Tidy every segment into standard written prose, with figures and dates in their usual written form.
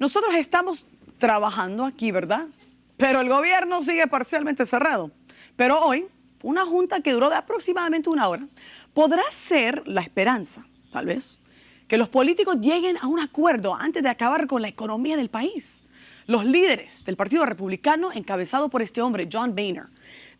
Nosotros estamos trabajando aquí, ¿verdad? Pero el gobierno sigue parcialmente cerrado. Pero hoy, una junta que duró de aproximadamente una hora, podrá ser la esperanza, tal vez, que los políticos lleguen a un acuerdo antes de acabar con la economía del país. Los líderes del Partido Republicano, encabezado por este hombre, John Boehner,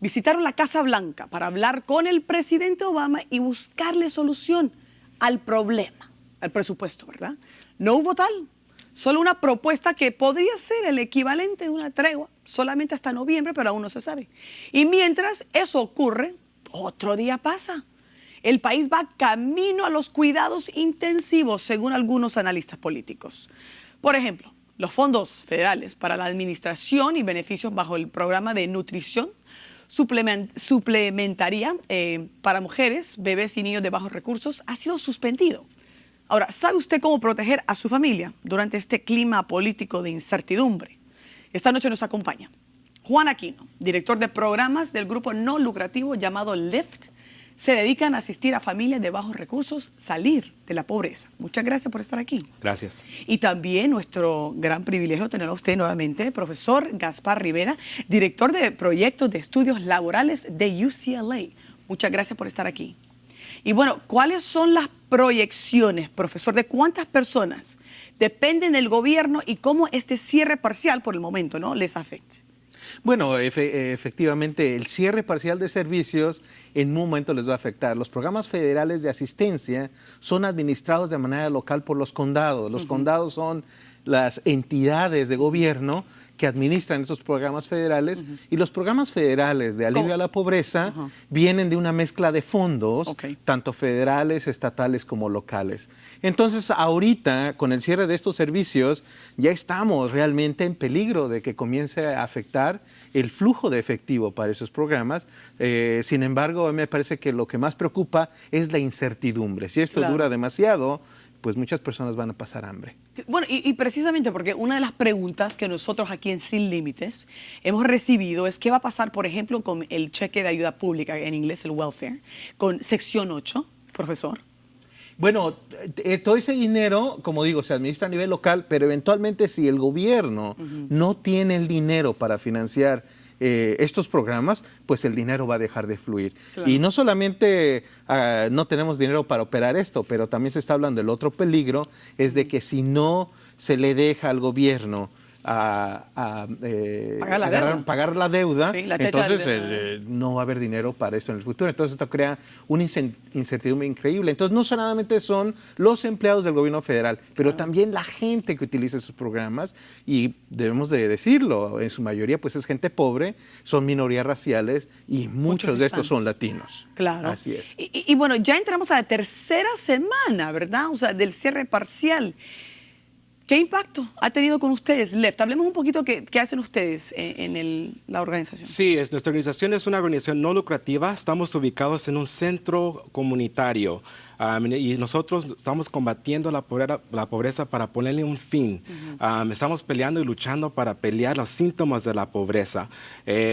visitaron la Casa Blanca para hablar con el presidente Obama y buscarle solución al problema, al presupuesto, ¿verdad? No hubo tal, solo una propuesta que podría ser el equivalente de una tregua, solamente hasta noviembre, pero aún no se sabe. Y mientras eso ocurre, otro día pasa. El país va camino a los cuidados intensivos, según algunos analistas políticos. Por ejemplo, los fondos federales para la administración y beneficios bajo el programa de nutrición suplementaria para mujeres, bebés y niños de bajos recursos ha sido suspendido. Ahora, ¿sabe usted cómo proteger a su familia durante este clima político de incertidumbre? Esta noche nos acompaña Juan Aquino, director de programas del grupo no lucrativo llamado LIFT. Se dedican a asistir a familias de bajos recursos salir de la pobreza. Muchas gracias por estar aquí. Gracias. Y también nuestro gran privilegio tener a usted nuevamente, profesor Gaspar Rivera, director de proyectos de estudios laborales de UCLA. Muchas gracias por estar aquí. Y bueno, ¿cuáles son las proyecciones, profesor, de cuántas personas dependen del gobierno y cómo este cierre parcial por el momento, ¿no?, les afecta? Bueno, efectivamente, el cierre parcial de servicios en un momento les va a afectar. Los programas federales de asistencia son administrados de manera local por los condados. Los condados son las entidades de gobierno que administran estos programas federales y los programas federales de alivio a la pobreza vienen de una mezcla de fondos, tanto federales, estatales como locales. Entonces, ahorita, con el cierre de estos servicios, ya estamos realmente en peligro de que comience a afectar el flujo de efectivo para esos programas. Sin embargo, a mí me parece que lo que más preocupa es la incertidumbre. Si esto dura demasiado, pues muchas personas van a pasar hambre. Bueno, y precisamente porque una de las preguntas que nosotros aquí en Sin Límites hemos recibido es qué va a pasar, por ejemplo, con el cheque de ayuda pública, en inglés el welfare, con sección 8, profesor. Bueno, todo ese dinero, como digo, se administra a nivel local, pero eventualmente si el gobierno no tiene el dinero para financiar estos programas, pues el dinero va a dejar de fluir. Claro. Y no solamente no tenemos dinero para operar esto, pero también se está hablando del otro peligro, es de que si no se le deja al gobierno pagar la deuda, sí, entonces no va a haber dinero para eso en el futuro. Entonces esto crea una incertidumbre increíble. Entonces no solamente son los empleados del gobierno federal, pero también la gente que utiliza esos programas, y debemos de decirlo, en su mayoría pues es gente pobre, son minorías raciales y muchos de estos son latinos. Claro. Así es. Y bueno, ya entramos a la tercera semana, ¿verdad? O sea, del cierre parcial. ¿Qué impacto ha tenido con ustedes, LIFT? Hablemos un poquito qué hacen ustedes en la organización. Sí, nuestra organización es una organización no lucrativa. Estamos ubicados en un centro comunitario y nosotros estamos combatiendo la pobreza para ponerle un fin. Estamos peleando y luchando para pelear los síntomas de la pobreza.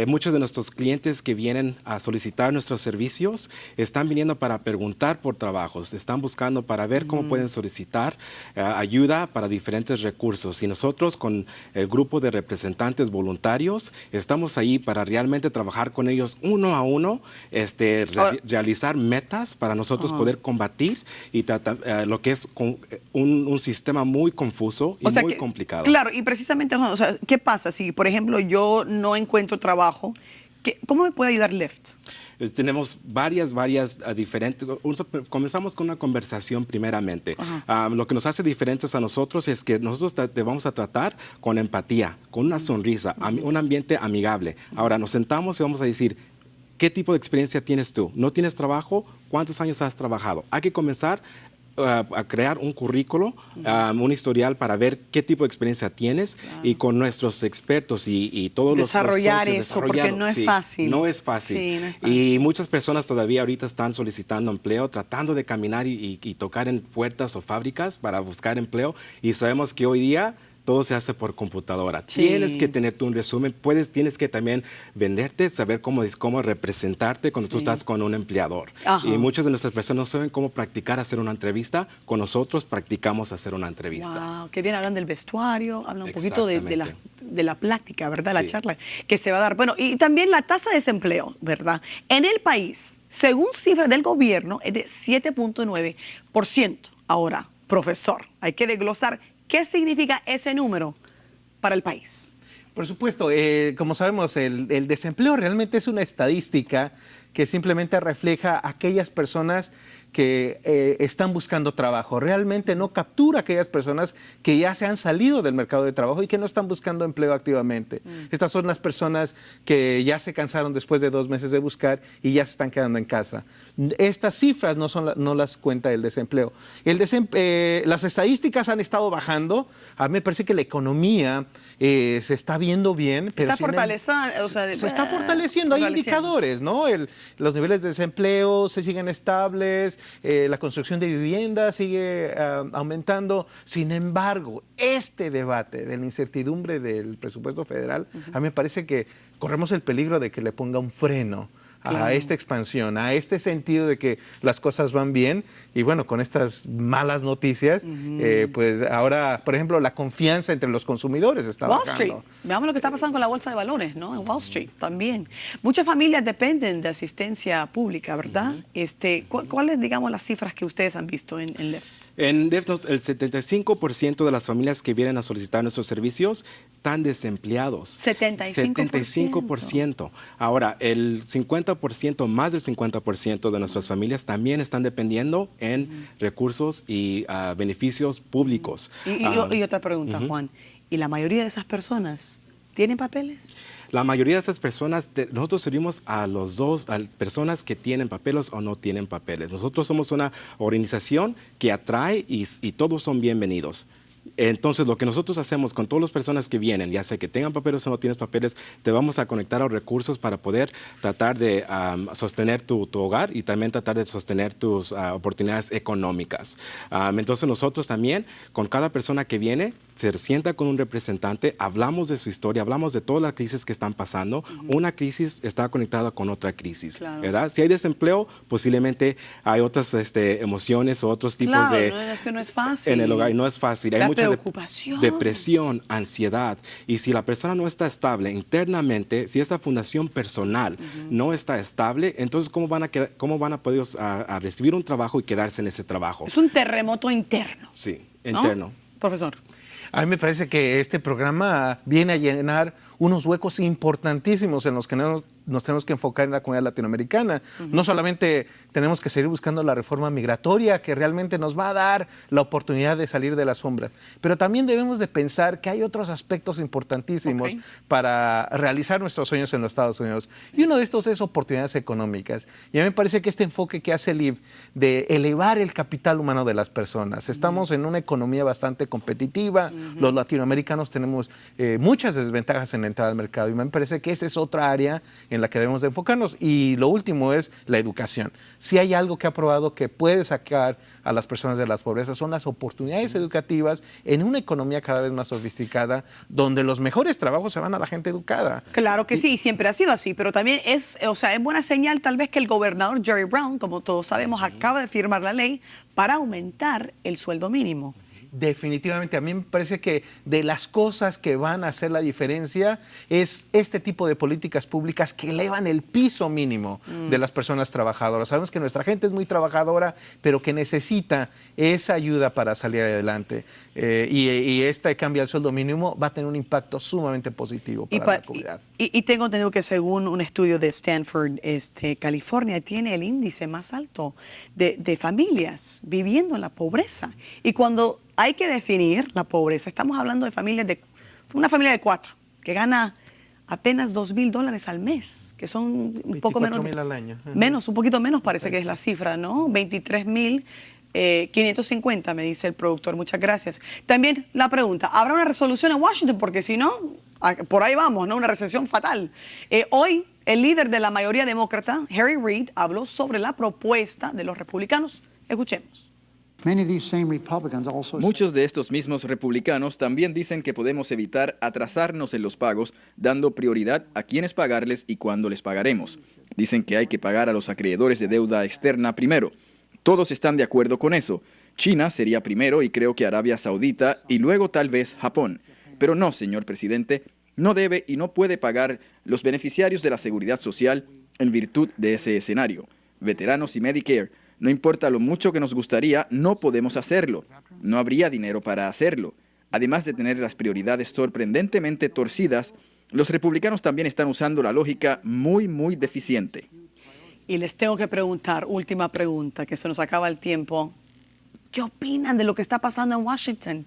Muchos de nuestros clientes que vienen a solicitar nuestros servicios están viniendo para preguntar por trabajos, están buscando para ver cómo pueden solicitar ayuda para diferentes recursos. Y nosotros con el grupo de representantes voluntarios estamos ahí para realmente trabajar con ellos uno a uno, realizar metas para nosotros poder combatir y lo que es un sistema muy confuso y muy complicado. Claro, y precisamente, o sea, ¿qué pasa si, por ejemplo, yo no encuentro trabajo? ¿Cómo me puede ayudar LIFT? Tenemos varias diferentes. Comenzamos con una conversación primeramente. Lo que nos hace diferentes a nosotros es que nosotros te vamos a tratar con empatía, con una sonrisa, un ambiente amigable. Ahora nos sentamos y vamos a decir, ¿qué tipo de experiencia tienes tú? ¿No tienes trabajo? ¿Cuántos años has trabajado? Hay que comenzar a crear un currículo, un historial para ver qué tipo de experiencia tienes y con nuestros expertos y todos desarrollar los eso, porque no es fácil. No es fácil. Sí, no es fácil. Y muchas personas todavía ahorita están solicitando empleo, tratando de caminar y tocar en puertas o fábricas para buscar empleo, y sabemos que hoy día todo se hace por computadora. Sí. Tienes que tener un resumen, tienes que también venderte, saber cómo representarte cuando tú estás con un empleador. Ajá. Y muchas de nuestras personas no saben cómo practicar hacer una entrevista. Con nosotros practicamos hacer una entrevista. Wow, qué bien, hablan del vestuario, hablan un poquito de la práctica, ¿verdad? La Sí. charla que se va a dar. Bueno, y también la tasa de desempleo, ¿verdad? En el país, según cifras del gobierno, es de 7.9%. Ahora, profesor, hay que desglosar qué significa ese número para el país. Por supuesto, como sabemos, el desempleo realmente es una estadística que simplemente refleja a aquellas personas que están buscando trabajo. Realmente no captura a aquellas personas que ya se han salido del mercado de trabajo y que no están buscando empleo activamente. Estas son las personas que ya se cansaron después de 2 meses de buscar y ya se están quedando en casa. Estas cifras no las cuenta el desempleo. Las estadísticas han estado bajando. A mí me parece que la economía se está viendo bien. Pero Está fortaleciendo. O sea, se está fortaleciendo. Hay indicadores, ¿no? Los niveles de desempleo se siguen estables. La construcción de vivienda sigue aumentando. Sin embargo, este debate de la incertidumbre del presupuesto federal, a mí me parece que corremos el peligro de que le ponga un freno a esta expansión, a este sentido de que las cosas van bien. Y bueno, con estas malas noticias, pues ahora, por ejemplo, la confianza entre los consumidores está Wall bajando. Street. Veamos lo que está pasando con la bolsa de valores, ¿no? En Wall Street también. Muchas familias dependen de asistencia pública, ¿verdad? ¿Cuáles, digamos, las cifras que ustedes han visto en Lyft? En Lyft, el 75% de las familias que vienen a solicitar nuestros servicios están desempleados. 75%. Ahora, el 50%, más del 50% de nuestras familias también están dependiendo en recursos y beneficios públicos. Y otra pregunta, Juan. ¿Y la mayoría de esas personas tienen papeles? La mayoría de esas personas, nosotros servimos a los dos, a personas que tienen papeles o no tienen papeles. Nosotros somos una organización que atrae y todos son bienvenidos. Entonces, lo que nosotros hacemos con todas las personas que vienen, ya sea que tengan papeles o no tienes papeles, te vamos a conectar a los recursos para poder tratar de sostener tu hogar y también tratar de sostener tus oportunidades económicas. Entonces, nosotros también, con cada persona que viene, se sienta con un representante, hablamos de su historia, hablamos de todas las crisis que están pasando. Una crisis está conectada con otra crisis, ¿verdad? Si hay desempleo, posiblemente hay otras emociones o otros tipos de... Claro, es que no es fácil. En el hogar, no es fácil. Hay mucha preocupación. Depresión, ansiedad. Y si la persona no está estable internamente, si esta fundación personal no está estable, entonces ¿cómo van a poder a recibir un trabajo y quedarse en ese trabajo? Es un terremoto interno. Sí, ¿no? interno. Profesor. A mí me parece que este programa viene a llenar unos huecos importantísimos en los que nos tenemos que enfocar en la comunidad latinoamericana. No solamente tenemos que seguir buscando la reforma migratoria que realmente nos va a dar la oportunidad de salir de las sombras, pero también debemos de pensar que hay otros aspectos importantísimos para realizar nuestros sueños en los Estados Unidos. Y uno de estos es oportunidades económicas. Y a mí me parece que este enfoque que hace Lyft de elevar el capital humano de las personas. Estamos en una economía bastante competitiva. Los latinoamericanos tenemos muchas desventajas en la entrada al mercado y me parece que esa es otra área en la que debemos de enfocarnos. Y lo último es la educación. Si hay algo que ha probado que puede sacar a las personas de las pobrezas son las oportunidades educativas en una economía cada vez más sofisticada, donde los mejores trabajos se van a la gente educada. Claro que sí, siempre ha sido así, pero también es buena señal tal vez que el gobernador Jerry Brown, como todos sabemos, acaba de firmar la ley para aumentar el sueldo mínimo. Definitivamente, a mí me parece que de las cosas que van a hacer la diferencia es este tipo de políticas públicas que elevan el piso mínimo de las personas trabajadoras. Sabemos que nuestra gente es muy trabajadora, pero que necesita esa ayuda para salir adelante. Y este cambio al sueldo mínimo va a tener un impacto sumamente positivo para la comunidad. Y tengo entendido que según un estudio de Stanford, California tiene el índice más alto de familias viviendo en la pobreza. Y cuando hay que definir la pobreza, estamos hablando de una familia de 4 que gana apenas $2,000 al mes, que son un poco menos. $24,000 al año. Un poquito menos parece que es la cifra, ¿no? 23,550 me dice el productor. Muchas gracias. También la pregunta, ¿habrá una resolución en Washington? Porque si no, por ahí vamos, ¿no? Una recesión fatal. Hoy, el líder de la mayoría demócrata, Harry Reid, habló sobre la propuesta de los republicanos. Escuchemos. Muchos de estos mismos republicanos también dicen que podemos evitar atrasarnos en los pagos, dando prioridad a quiénes pagarles y cuándo les pagaremos. Dicen que hay que pagar a los acreedores de deuda externa primero. Todos están de acuerdo con eso. China sería primero y creo que Arabia Saudita y luego tal vez Japón. Pero no, señor presidente, no debe y no puede pagar los beneficiarios de la seguridad social en virtud de ese escenario. Veteranos y Medicare. No importa lo mucho que nos gustaría, no podemos hacerlo. No habría dinero para hacerlo. Además de tener las prioridades sorprendentemente torcidas, los republicanos también están usando la lógica muy deficiente. Y les tengo que preguntar, última pregunta, que se nos acaba el tiempo. ¿Qué opinan de lo que está pasando en Washington?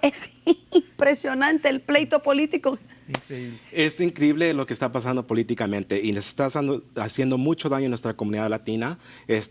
Es impresionante el pleito político. Increíble. Es increíble lo que está pasando políticamente y nos está haciendo mucho daño a nuestra comunidad latina,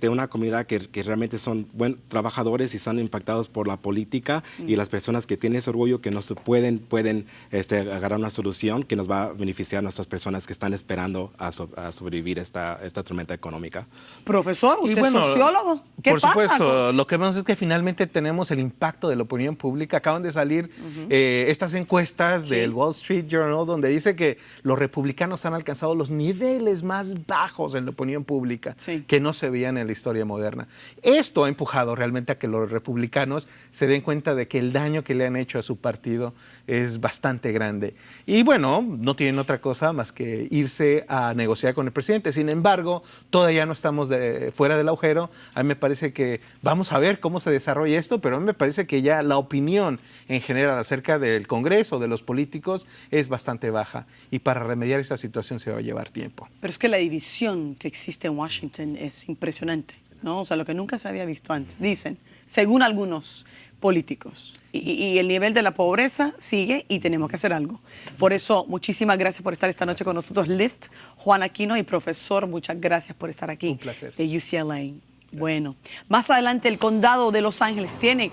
una comunidad que realmente son buenos trabajadores y son impactados por la política y las personas que tienen ese orgullo que no se pueden agarrar una solución que nos va a beneficiar a nuestras personas que están esperando a sobrevivir esta tormenta económica. Profesor, usted es sociólogo. ¿Qué por pasa? supuesto, lo que vemos es que finalmente tenemos el impacto de la opinión pública. Acaban de salir estas encuestas del Wall Street Journal, donde dice que los republicanos han alcanzado los niveles más bajos en la opinión pública que no se veían en la historia moderna. Esto ha empujado realmente a que los republicanos se den cuenta de que el daño que le han hecho a su partido es bastante grande. Y bueno, no tienen otra cosa más que irse a negociar con el presidente. Sin embargo, todavía no estamos fuera del agujero. A mí me parece que vamos a ver cómo se desarrolla esto, pero a mí me parece que ya la opinión en general acerca del Congreso, de los políticos, es bastante baja y para remediar esta situación se va a llevar tiempo. Pero es que la división que existe en Washington es impresionante, ¿no? O sea, lo que nunca se había visto antes. Dicen, según algunos políticos, y el nivel de la pobreza sigue y tenemos que hacer algo. Por eso, muchísimas gracias por estar esta noche con nosotros, Lyft, Juan Aquino y profesor, muchas gracias por estar aquí. Un placer. De UCLA. Gracias. Bueno, más adelante el condado de Los Ángeles tiene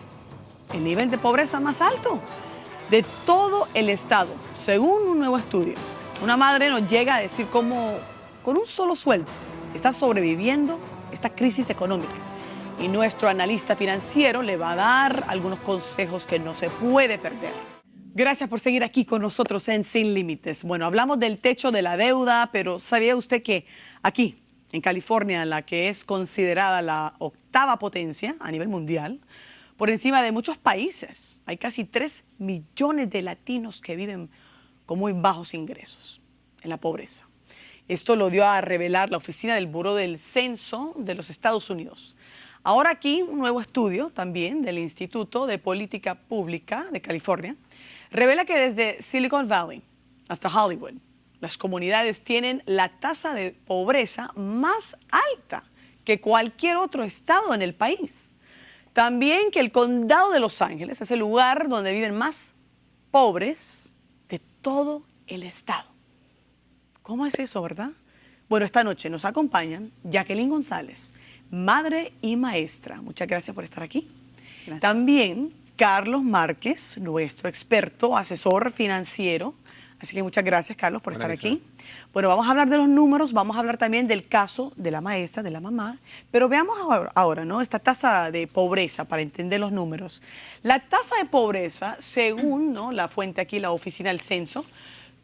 el nivel de pobreza más alto de todo el estado, según un nuevo estudio. Una madre nos llega a decir cómo con un solo sueldo está sobreviviendo esta crisis económica. Y nuestro analista financiero le va a dar algunos consejos que no se puede perder. Gracias por seguir aquí con nosotros en Sin Límites. Bueno, hablamos del techo de la deuda, pero ¿sabía usted que aquí, en California, la que es considerada la octava potencia a nivel mundial, por encima de muchos países, hay casi 3 millones de latinos que viven con muy bajos ingresos, en la pobreza? Esto lo dio a revelar la Oficina del Buró del Censo de los Estados Unidos. Ahora aquí, un nuevo estudio también del Instituto de Política Pública de California revela que desde Silicon Valley hasta Hollywood, las comunidades tienen la tasa de pobreza más alta que cualquier otro estado en el país. También que el condado de Los Ángeles es el lugar donde viven más pobres de todo el estado. ¿Cómo es eso, verdad? Bueno, esta noche nos acompañan Jacqueline González, madre y maestra. Muchas gracias por estar aquí. Gracias. También Carlos Márquez, nuestro experto, asesor financiero. Así que muchas gracias, Carlos, por estar aquí. Bueno, vamos a hablar de los números, vamos a hablar también del caso de la maestra, de la mamá, pero veamos ahora, ¿no? Esta tasa de pobreza para entender los números. La tasa de pobreza, según, ¿no?, la fuente aquí, la oficina del censo,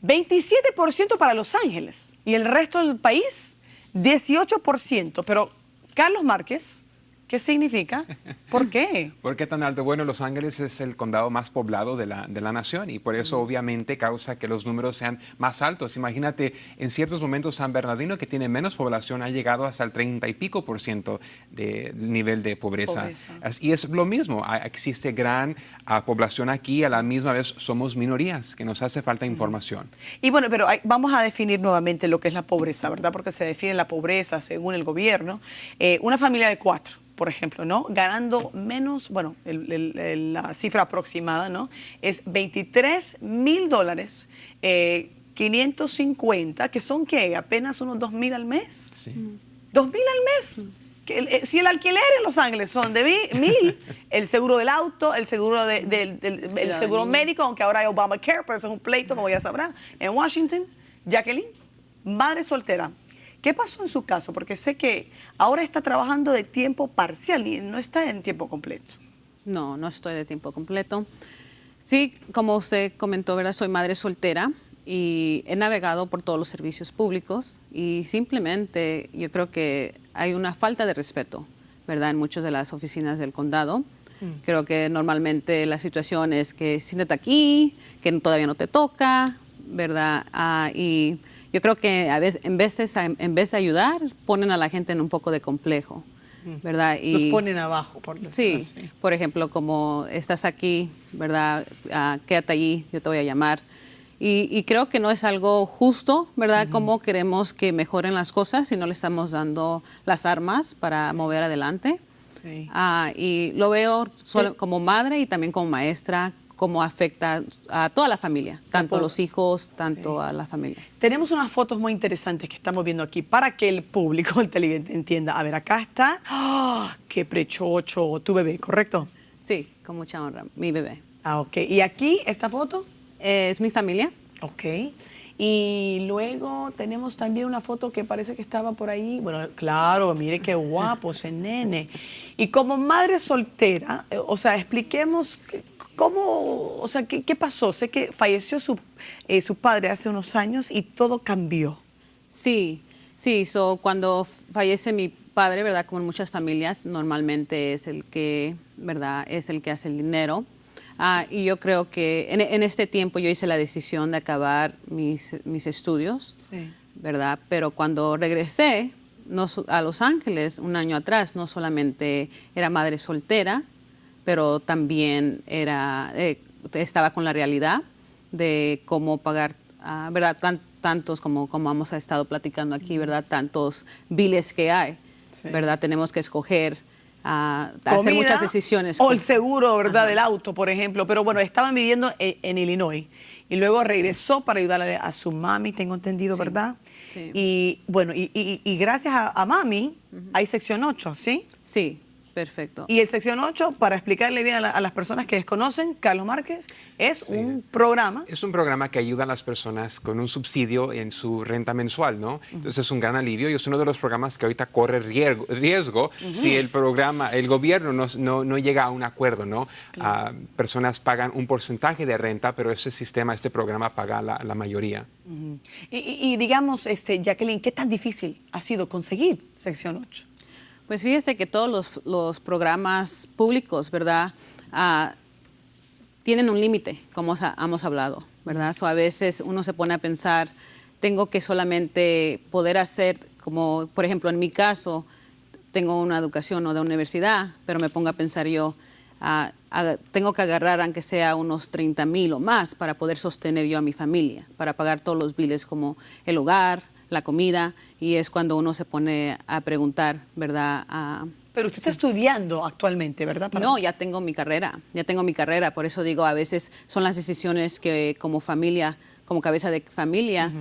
27% para Los Ángeles y el resto del país, 18%. Pero, Carlos Márquez, ¿qué significa? ¿Por qué? ¿Por qué tan alto? Bueno, Los Ángeles es el condado más poblado de la nación y por eso obviamente causa que los números sean más altos. Imagínate, en ciertos momentos San Bernardino, que tiene menos población, ha llegado hasta el 30 y pico % de nivel de pobreza. Y es lo mismo, existe gran población aquí, a la misma vez somos minorías, que nos hace falta información. Y bueno, pero vamos a definir nuevamente lo que es la pobreza, ¿verdad? Porque se define la pobreza según el gobierno. Una familia de 4. Por ejemplo, ¿no?, ganando menos, bueno, la cifra aproximada, ¿no?, es $23,000, 550, que son, ¿qué?, apenas unos $2,000 al mes. Sí. $2,000 al mes. Si el alquiler en Los Ángeles son de $1,000, el seguro del auto, el seguro, el seguro médico, aunque ahora hay Obamacare, pero eso es un pleito, como ya sabrán. En Washington, Jacqueline, madre soltera, ¿Qué pasó en su caso? Porque sé que ahora está trabajando de tiempo parcial y no está en tiempo completo. No, no estoy de tiempo completo. Sí, como usted comentó, ¿verdad? Soy madre soltera y he navegado por todos los servicios públicos y simplemente yo creo que hay una falta de respeto, ¿verdad? En muchas de las oficinas del condado. Creo que normalmente la situación es que siéntate aquí, que todavía no te toca, ¿verdad? Y yo creo que a veces, en vez de ayudar, ponen a la gente en un poco de complejo, ¿verdad? Los ponen abajo, por decirlo Sí, así. por ejemplo, como estás aquí, ¿verdad? Quédate allí, yo te voy a llamar. Y creo que no es algo justo, ¿verdad? Como queremos que mejoren las cosas si no le estamos dando las armas para mover adelante. Sí. Y lo veo como madre y también como maestra, cómo afecta a toda la familia, tanto a los hijos, tanto a la familia. Tenemos unas fotos muy interesantes que estamos viendo aquí para que el público, el televidente, entienda. A ver, acá está. ¡Ah! ¡Qué prechocho! Tu bebé, ¿correcto? Sí, con mucha honra, mi bebé. Ah, ok. ¿Y aquí, esta foto? Es mi familia. Ok. Y luego tenemos también una foto que parece que estaba por ahí. Bueno, claro, mire qué guapo ese nene. Y como madre soltera, o sea, expliquemos cómo, o sea, qué pasó. Sé que falleció su padre hace unos años y todo cambió. Sí, cuando fallece mi padre, ¿verdad? Como en muchas familias, normalmente es el que, ¿verdad? Es el que hace el dinero. Y yo creo que en este tiempo yo hice la decisión de acabar mis estudios, Sí. ¿verdad? Pero cuando regresé a Los Ángeles un año atrás, no solamente era madre soltera, pero también estaba con la realidad de cómo pagar, ¿verdad? Tantos como hemos estado platicando aquí, ¿verdad? Tantos biles que hay, Sí. ¿verdad? Tenemos que escoger hacer Comida muchas decisiones. O el seguro, ¿verdad? Ajá. Del auto, por ejemplo. Pero bueno, estaban viviendo en Illinois y luego regresó para ayudarle a su mami, tengo entendido, Sí, ¿verdad? sí. Y bueno, y gracias a mami hay sección 8, ¿sí? Sí, perfecto. Y el sección 8, para explicarle bien a las personas que desconocen, Carlos Márquez, es un programa. Es un programa que ayuda a las personas con un subsidio en su renta mensual, ¿no? Entonces es un gran alivio y es uno de los programas que ahorita corre riesgo si el gobierno no llega a un acuerdo, ¿no? Personas pagan un porcentaje de renta, pero este programa paga la mayoría. Y digamos, Jacqueline, ¿qué tan difícil ha sido conseguir sección 8? Pues fíjese que todos los programas públicos, ¿verdad? Tienen un límite, como hemos hablado, ¿verdad? A veces uno se pone a pensar, tengo que solamente poder hacer, como por ejemplo en mi caso, tengo una educación o de universidad, pero me pongo a pensar yo, tengo que agarrar aunque sea unos 30,000 o más para poder sostener yo a mi familia, para pagar todos los biles como el hogar, la comida, y es cuando uno se pone a preguntar, ¿verdad? Pero usted está estudiando actualmente, ¿verdad? No, ya tengo mi carrera, por eso digo, a veces son las decisiones que como familia, como cabeza de familia,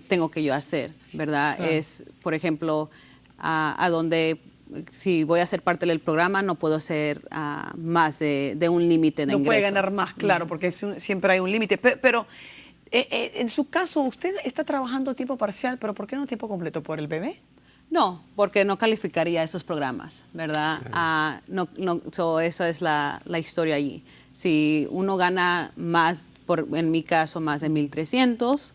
tengo que yo hacer, ¿verdad? Claro. Es, por ejemplo, a donde, si voy a ser parte del programa, no puedo ser más de un límite de No ingreso. puede ganar más, claro, porque siempre hay un límite. Pero en su caso, usted está trabajando tiempo parcial, pero ¿por qué no tiempo completo? ¿Por el bebé? No, porque no calificaría esos programas, ¿verdad? Esa es la historia allí. Si uno gana más, en mi caso, más de 1,300,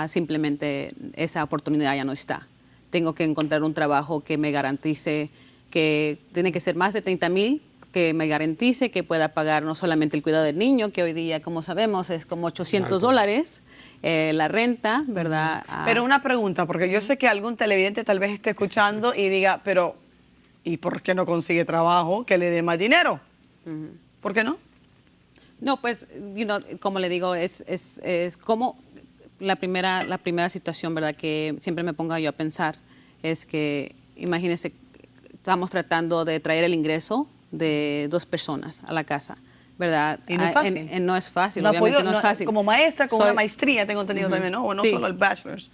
simplemente esa oportunidad ya no está. Tengo que encontrar un trabajo que me garantice que tiene que ser más de 30,000, que me garantice que pueda pagar no solamente el cuidado del niño, que hoy día, como sabemos, es como $800, la renta, ¿verdad? Pero una pregunta, porque yo sé que algún televidente tal vez esté escuchando y diga, pero ¿y por qué no consigue trabajo que le dé más dinero? ¿Por qué no? No, pues, como le digo, es como la primera situación, ¿verdad? Que siempre me pongo yo a pensar es que, imagínese, estamos tratando de traer el ingreso de 2 personas a la casa, ¿verdad? Y no es fácil. No es fácil, No ha obviamente podido, no es fácil. Como maestra, con Soy- una maestría, tengo entendido también, ¿no? O no Sí. solo el bachelor's.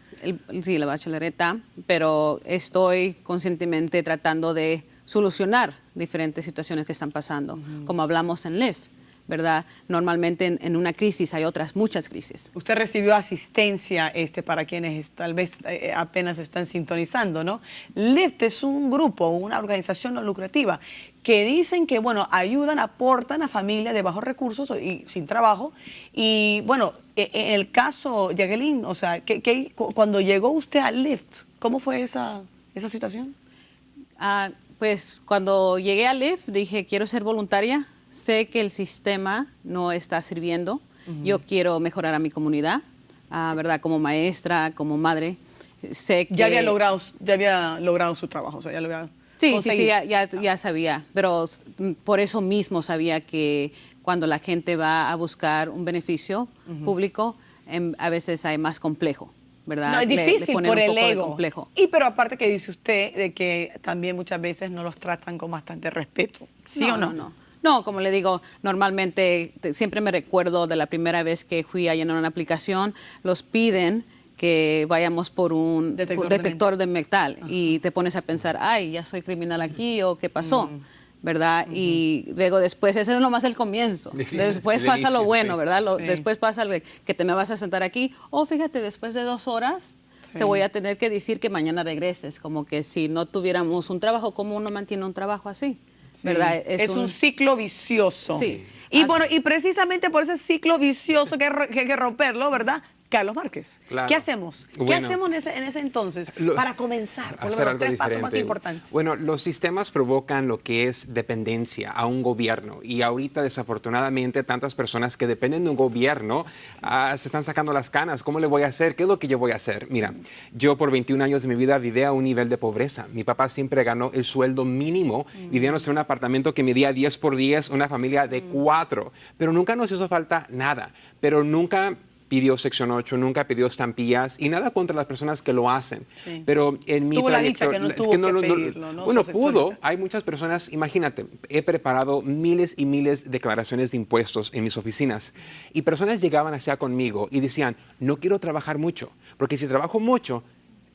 Sí, la bacheloreta, pero estoy conscientemente tratando de solucionar diferentes situaciones que están pasando, como hablamos en LIFT, ¿verdad? Normalmente en una crisis hay muchas crisis. Usted recibió asistencia para quienes tal vez apenas están sintonizando, ¿no? Lyft es un grupo, una organización no lucrativa que dicen que, bueno, ayudan, aportan a familias de bajos recursos y sin trabajo. Y, bueno, en el caso, Jacqueline, o sea, cuando llegó usted a Lyft, ¿cómo fue esa situación? Pues cuando llegué a Lyft dije, quiero ser voluntaria. Sé que el sistema no está sirviendo. Yo quiero mejorar a mi comunidad, ¿verdad? Como maestra, como madre. Sé que... Ya había logrado su trabajo, o sea, ya lo había conseguido. Ya sabía. Pero por eso mismo sabía que cuando la gente va a buscar un beneficio público, a veces hay más complejo, ¿verdad? No, es difícil le ponen por un el poco de ego. complejo. Y pero aparte que dice usted de que también muchas veces no los tratan con bastante respeto. ¿Sí o no? No, como le digo, normalmente siempre me recuerdo de la primera vez que fui a llenar una aplicación, los piden que vayamos por un detector de metal y te pones a pensar, ay, ya soy criminal aquí o qué pasó, ¿verdad? Y luego después, ese es nomás el comienzo. Después pasa lo bueno, ¿verdad? Después pasa que te me vas a sentar aquí, fíjate, después de 2 horas te voy a tener que decir que mañana regreses, como que si no tuviéramos un trabajo, ¿cómo uno mantiene un trabajo así? ¿Verdad? Es un ciclo vicioso. Sí. Y bueno, y precisamente por ese ciclo vicioso que hay que romperlo, ¿verdad? Carlos Márquez, Claro. ¿qué hacemos? ¿Qué Bueno, hacemos en ese entonces para comenzar? Por lo hacer menos algo 3 pasos más diferente. importantes. Bueno, los sistemas provocan lo que es dependencia a un gobierno y ahorita desafortunadamente tantas personas que dependen de un gobierno se están sacando las canas. ¿Cómo le voy a hacer? ¿Qué es lo que yo voy a hacer? Mira, yo por 21 años de mi vida viví a un nivel de pobreza. Mi papá siempre ganó el sueldo mínimo. Vivíamos en un apartamento que medía 10 por 10, una familia de 4, pero nunca nos hizo falta nada, pero nunca pidió sección 8, nunca pidió estampillas y nada contra las personas que lo hacen. Sí. Pero en mi Tuvo la dicha que no tuvo que pedirlo, ¿no? Bueno, Su pudo. sección. Hay muchas personas, imagínate, he preparado miles y miles de declaraciones de impuestos en mis oficinas y personas llegaban hacia conmigo y decían, no quiero trabajar mucho, porque si trabajo mucho,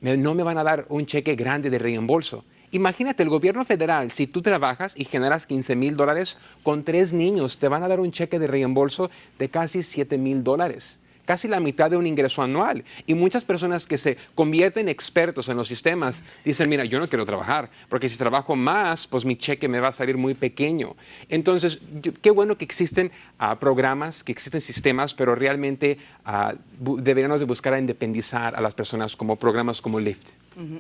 no me van a dar un cheque grande de reembolso. Imagínate, el gobierno federal, si tú trabajas y generas $15,000, con 3 niños te van a dar un cheque de reembolso de casi $7,000. Casi la mitad de un ingreso anual. Y muchas personas que se convierten en expertos en los sistemas dicen, mira, yo no quiero trabajar, porque si trabajo más, pues mi cheque me va a salir muy pequeño. Entonces, qué bueno que existen programas, que existen sistemas, pero realmente deberíamos de buscar a independizar a las personas como programas como Lyft.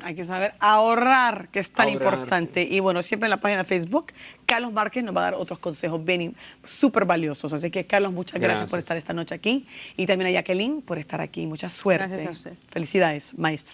Hay que saber ahorrar, que es tan Ahorrar, importante. Y bueno, siempre en la página de Facebook, Carlos Márquez nos va a dar otros consejos bien súper valiosos. Así que, Carlos, muchas gracias por estar esta noche aquí. Y también a Jacqueline por estar aquí. Mucha suerte. Gracias a usted. Felicidades, maestra.